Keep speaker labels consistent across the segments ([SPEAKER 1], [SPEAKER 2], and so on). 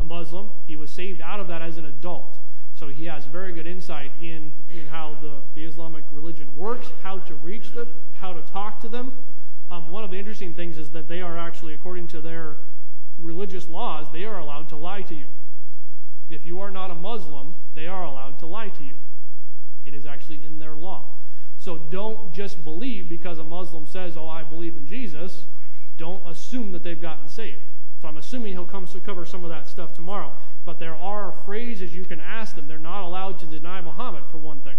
[SPEAKER 1] Muslim. He was saved out of that as an adult. So he has very good insight in how the Islamic religion works, how to reach them, how to talk to them. One of the interesting things is that they are actually, according to their religious laws, they are allowed to lie to you. If you are not a Muslim, they are allowed to lie to you. It is actually in their law. So don't just believe because a Muslim says, oh, I believe in Jesus. Don't assume that they've gotten saved. So I'm assuming he'll come to cover some of that stuff tomorrow. But there are phrases you can ask them. They're not allowed to deny Muhammad, for one thing.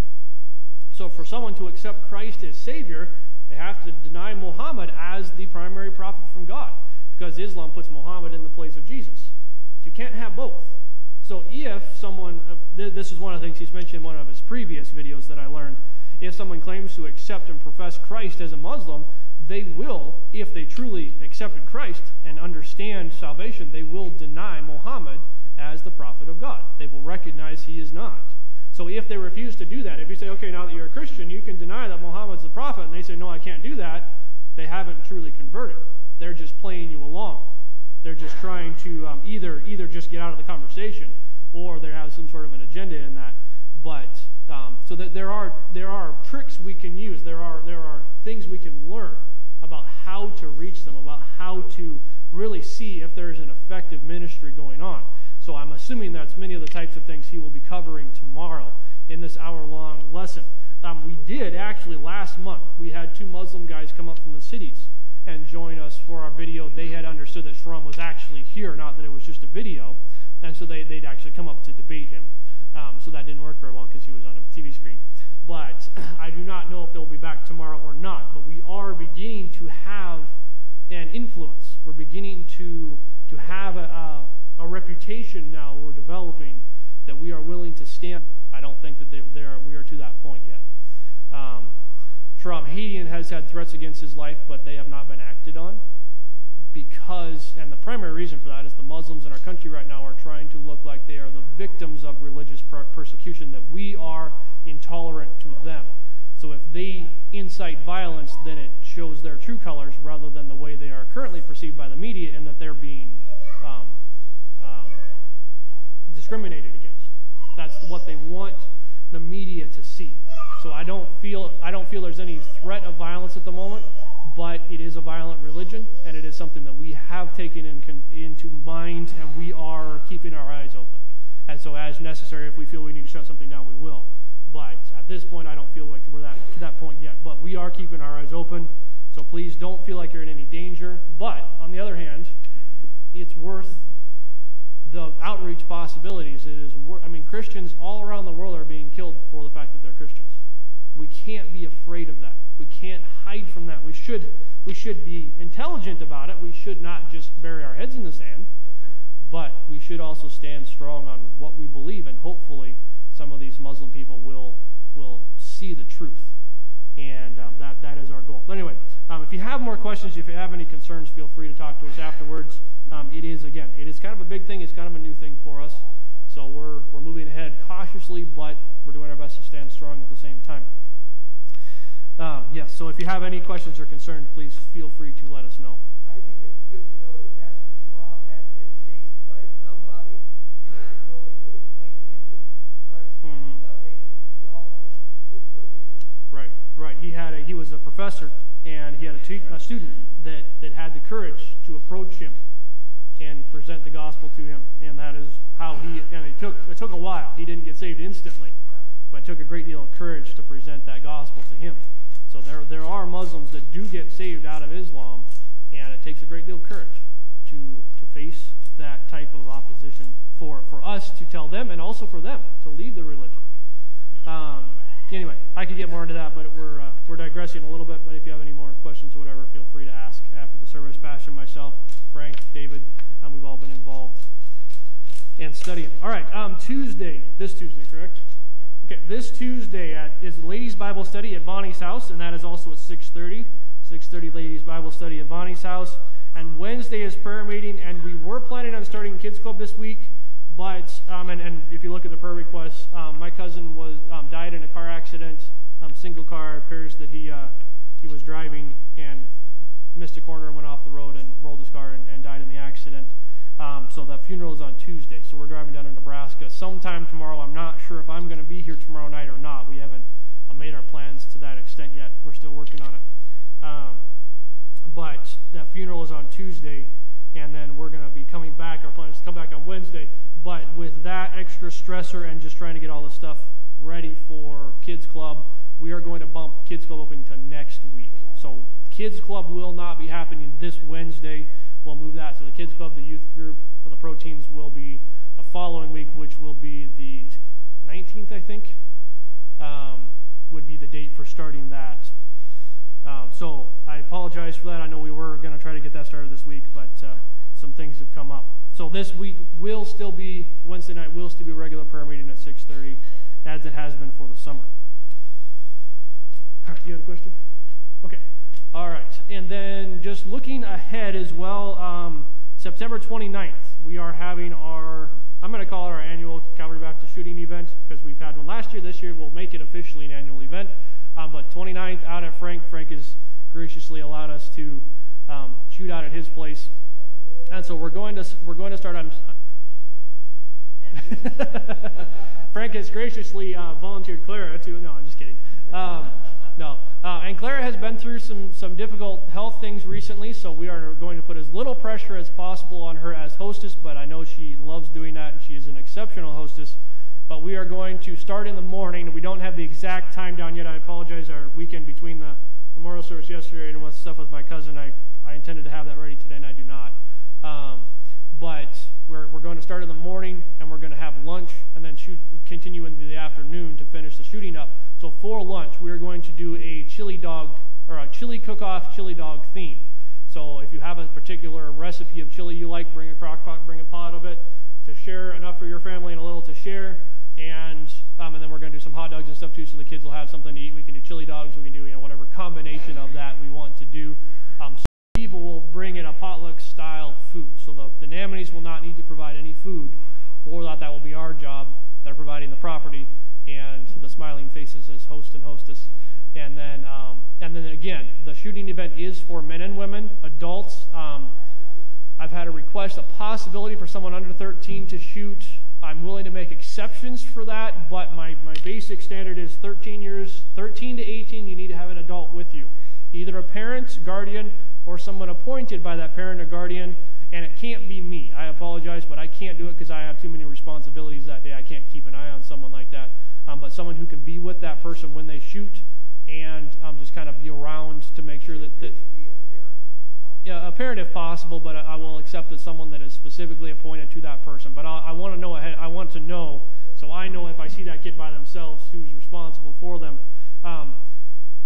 [SPEAKER 1] So for someone to accept Christ as Savior, they have to deny Muhammad as the primary prophet from God, because Islam puts Muhammad in the place of Jesus. So you can't have both. So if someone, this is one of the things he's mentioned in one of his previous videos that I learned, if someone claims to accept and profess Christ as a Muslim, they will, if they truly accepted Christ and understand salvation, they will deny Muhammad as the prophet of God. They will recognize he is not. So if they refuse to do that, if you say, okay, now that you're a Christian, you can deny that Muhammad's the prophet, and they say, no, I can't do that, they haven't truly converted. They're just playing you along. They're just trying to either just get out of the conversation, or they have some sort of an agenda in that. But so that there are tricks we can use. There are things we can learn about how to reach them, about how to really see if there's an effective ministry going on. So I'm assuming that's many of the types of things he will be covering tomorrow in this hour-long lesson. We did actually last month. We had 2 Muslim guys come up from the cities and join us for our video. They had understood that Shram was actually here, not that it was just a video. And so they'd actually come up to debate him. So that didn't work very well because he was on a TV screen. But I do not know if they'll be back tomorrow or not. But we are beginning to have an influence. We're beginning to have a reputation now we're developing that we are willing to stand. I don't think that we are to that point yet. Shram Hadian has had threats against his life, but they have not been acted on. Because, and the primary reason for that is the Muslims in our country right now are trying to look like they are the victims of religious persecution, that we are intolerant to them. So if they incite violence, then it shows their true colors rather than the way they are currently perceived by the media, and that they're being discriminated against. That's what they want the media to see. So I don't feel there's any threat of violence at the moment, but it is a violent religion, and it is something that we have taken into mind, and we are keeping our eyes open. And so as necessary, if we feel we need to shut something down, we will. But at this point, I don't feel like we're to that point yet. But we are keeping our eyes open, so please don't feel like you're in any danger. But on the other hand, it's worth the outreach possibilities. Christians all around the world are being killed for the fact that they're Christians. We can't be afraid of that. We can't hide from that. We should be intelligent about it. We should not just bury our heads in the sand, but we should also stand strong on what we believe, and hopefully some of these Muslim people will see the truth, and that is our goal. But anyway, if you have more questions, if you have any concerns, feel free to talk to us afterwards. It is kind of a big thing. It's kind of a new thing for us, so we're moving ahead cautiously, but we're doing our best to stand strong at the same time. Yes, so if you have any questions or concerns, please feel free to let us know.
[SPEAKER 2] I think it's good to know that Pastor Shram had been faced by somebody that was willing to explain to him Christ's salvation. He also would still be in Islam.
[SPEAKER 1] Right. He was a professor, and he had a student that had the courage to approach him and present the gospel to him, and that is how it took a while. He didn't get saved instantly, but it took a great deal of courage to present that gospel to him. So there are Muslims that do get saved out of Islam, and it takes a great deal of courage to face that type of opposition for us to tell them, and also for them to leave the religion. Anyway, I could get more into that, but we're digressing a little bit. But if you have any more questions or whatever, feel free to ask after the service. Pastor, myself, Frank, David, we've all been involved and studying. All right, this Tuesday, correct? Okay, this Tuesday is the Ladies' Bible Study at Vonnie's house, and that is also at 6:30. 6:30 Ladies' Bible Study at Vonnie's house. And Wednesday is prayer meeting, and we were planning on starting Kids Club this week, but, and if you look at the prayer requests, my cousin died in a car accident, single car. It appears that he was driving and missed a corner, went off the road, and rolled his car and died in the accident. So that funeral is on Tuesday. So we're driving down to Nebraska sometime tomorrow. I'm not sure if I'm going to be here tomorrow night or not. We haven't made our plans to that extent yet. We're still working on it. But that funeral is on Tuesday, and then we're going to be coming back. Our plan is to come back on Wednesday. But with that extra stressor and just trying to get all the stuff ready for Kids Club, we are going to bump Kids Club opening to next week. So Kids Club will not be happening this Wednesday. We'll move that. So the Kids Club, the youth group, the proteins will be the following week, which will be the 19th, I think, would be the date for starting that. So I apologize for that. I know we were going to try to get that started this week, but some things have come up. So this week will still be, Wednesday night will still be a regular prayer meeting at 6:30, as it has been for the summer. All right, you had a question? Okay. All right. And then just looking ahead as well, September 29th, we are having our, I'm going to call it our annual Calvary Baptist shooting event, because we've had one last year. This year we'll make it officially an annual event. But 29th out at Frank has graciously allowed us to shoot out at his place. And so we're going to start on Frank has graciously volunteered Clara to, no, I'm just kidding. And Clara has been through some difficult health things recently, so we are going to put as little pressure as possible on her as hostess, but I know she loves doing that, and she is an exceptional hostess. But we are going to start in the morning. We don't have the exact time down yet. I apologize. Our weekend between the memorial service yesterday and with stuff with my cousin, I intended to have that ready today, and I do not. But we're going to start in the morning, and we're going to have lunch, and then continue into the afternoon to finish the shooting up. So for lunch, we are going to do a chili dog, or a chili cook-off chili dog theme. So if you have a particular recipe of chili you like, bring a crock pot, bring a pot of it to share, enough for your family and a little to share. And then we're going to do some hot dogs and stuff too, so the kids will have something to eat. We can do chili dogs. We can do whatever combination of that we want to do. So people will bring in a potluck-style food. So the Nammanies will not need to provide any food for that. That will be our job. That are providing the property and the smiling faces as host and hostess. And then again, the shooting event is for men and women, adults. I've had a request, a possibility for someone under 13 to shoot. I'm willing to make exceptions for that, but my basic standard is 13 to 18, you need to have an adult with you. Either a parent, guardian, or someone appointed by that parent or guardian, and it can't be me. I apologize, but I can't do it because I have too many responsibilities that day. I can't keep an if someone like that. But someone who can be with that person when they shoot and just kind of be around to make sure that a parent if possible, but I will accept as someone that is specifically appointed to that person. But I want to know ahead. I want to know, so I know if I see that kid by themselves, who's responsible for them.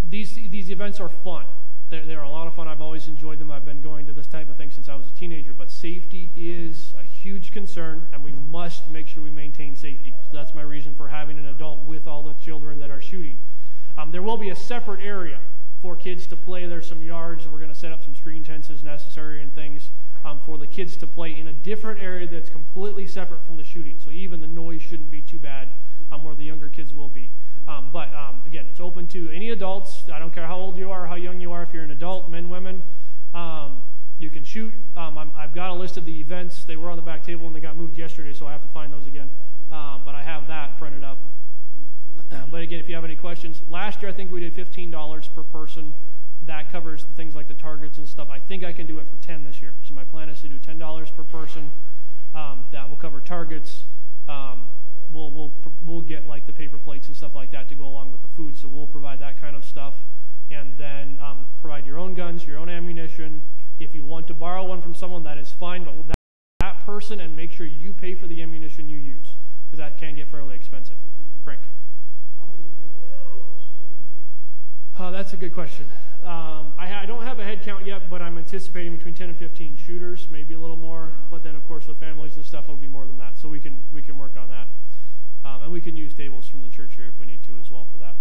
[SPEAKER 1] These events are fun. They're a lot of fun. I've always enjoyed them. I've been going to this type of thing since I was a teenager. But safety is a huge concern, and we must make sure we maintain safety. So that's my reason for having an adult with all the children that are shooting. There will be a separate area for kids to play. There's some yards. We're going to set up some screen tents as necessary and things for the kids to play in a different area that's completely separate from the shooting. So even the noise shouldn't be too bad where the younger kids will be. But again, it's open to any adults. I don't care how old you are, how young you are. If you're an adult, men, women, you can shoot. I've got a list of the events. They were on the back table and they got moved yesterday, so I have to find those again. But I have that printed up. But again, if you have any questions, last year I think we did $15 per person. That covers things like the targets and stuff. I think I can do it for $10 this year. So my plan is to do $10 per person. That will cover targets. We'll get like the paper plates and stuff like that to go along with the food. So we'll provide that kind of stuff, and then provide your own guns, your own ammunition. If you want to borrow one from someone, that is fine. But that person, and make sure you pay for the ammunition you use, because that can get fairly expensive. Frank. That's a good question. I don't have a head count yet, but I'm anticipating between 10 and 15 shooters, maybe a little more. But then, of course, with families and stuff, it'll be more than that. So we can work on that, and we can use tables from the church here if we need to as well for that.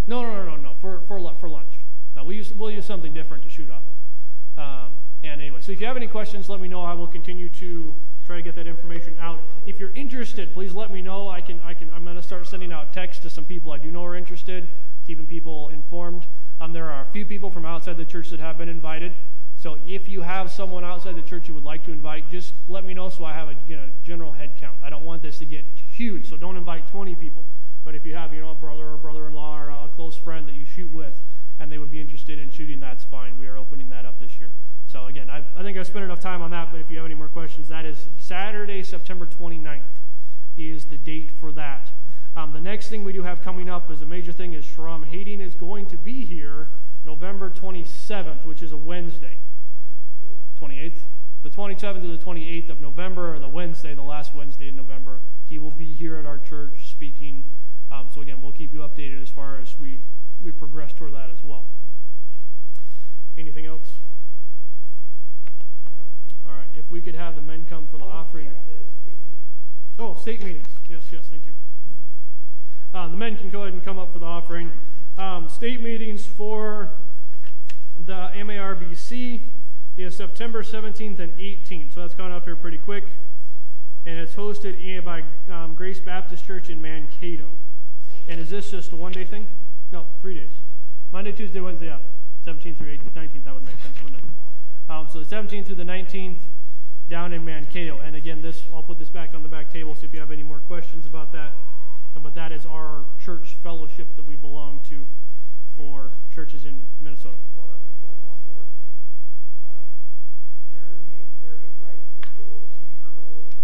[SPEAKER 1] No. For lunch. No, we'll use something different to shoot off of. And anyway, so if you have any questions, let me know. I will continue to try to get that information out. If you're interested, please let me know. I'm going to start sending out texts to some people I do know are interested, keeping people informed. There are a few people from outside the church that have been invited. So if you have someone outside the church you would like to invite, just let me know so I have a general head count. I don't want this to get huge, so don't invite 20 people. But if you have a brother or brother-in-law or a close friend that you shoot with and they would be interested in shooting, that's fine. We are opening that up this year. So again, I think I've spent enough time on that, but if you have any more questions, that is Saturday, September 29th is the date for that. The next thing we do have coming up as a major thing is Shram Hating is going to be here November 27th, which is a Wednesday. 28th? The 27th to the 28th of November, or the Wednesday, the last Wednesday in November. He will be here at our church speaking. So again, we'll keep you updated as far as we progress toward that as well. Anything else? All right, if we could have the men come for the offering. Oh, state meetings. Yes, thank you. The men can go ahead and come up for the offering. State meetings for the MARBC is September 17th and 18th, so that's coming up here pretty quick. And it's hosted by Grace Baptist Church in Mankato. And is this just a one-day thing? No, 3 days. Monday, Tuesday, Wednesday, yeah. 17th through 19th, that would make sense, wouldn't it? So the 17th through the 19th down in Mankato. And again, I'll put this back on the back table, so if you have any more questions about that. But that is our church fellowship that we belong to for churches in Minnesota.
[SPEAKER 2] Hold on, one more thing. Jeremy and Carrie Rice's little 2-year-old,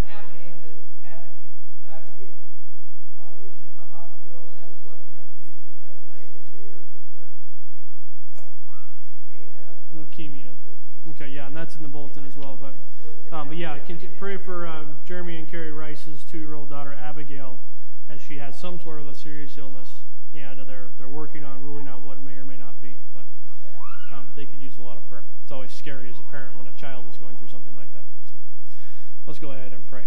[SPEAKER 2] her name is Abigail. Is in the hospital and had a blood transfusion last night, and they are concerned that she may have
[SPEAKER 1] leukemia. Okay, yeah, and that's in the bulletin as well. But yeah, pray for Jeremy and Carrie Rice's 2-year-old daughter Abigail, as she has some sort of a serious illness, and they're working on ruling out what it may or may not be. But they could use a lot of prayer. It's always scary as a parent when a child is going through something like that. So let's go ahead and pray.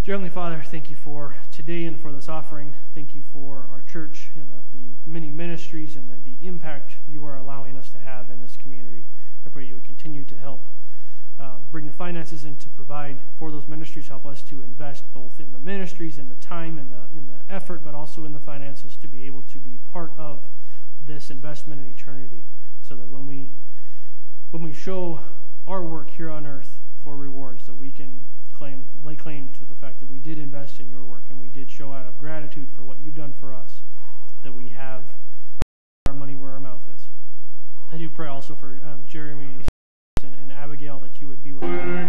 [SPEAKER 1] Dear Heavenly Father, thank you for today and for this offering. Thank you for our church and the many ministries and the impact you are allowing us to have in this community. I pray you would continue to help bring the finances in to provide for those ministries. Help us to invest both in the ministries and the time and in the effort, but also in the finances to be able to be part of this investment in eternity, so that when we show our work here on earth for rewards, that we can lay claim to the fact that we did invest in your work and we did show out of gratitude for what you've done for us, that we have our money where our mouth is. I do pray also for Jeremy and Abigail, that you would be with them.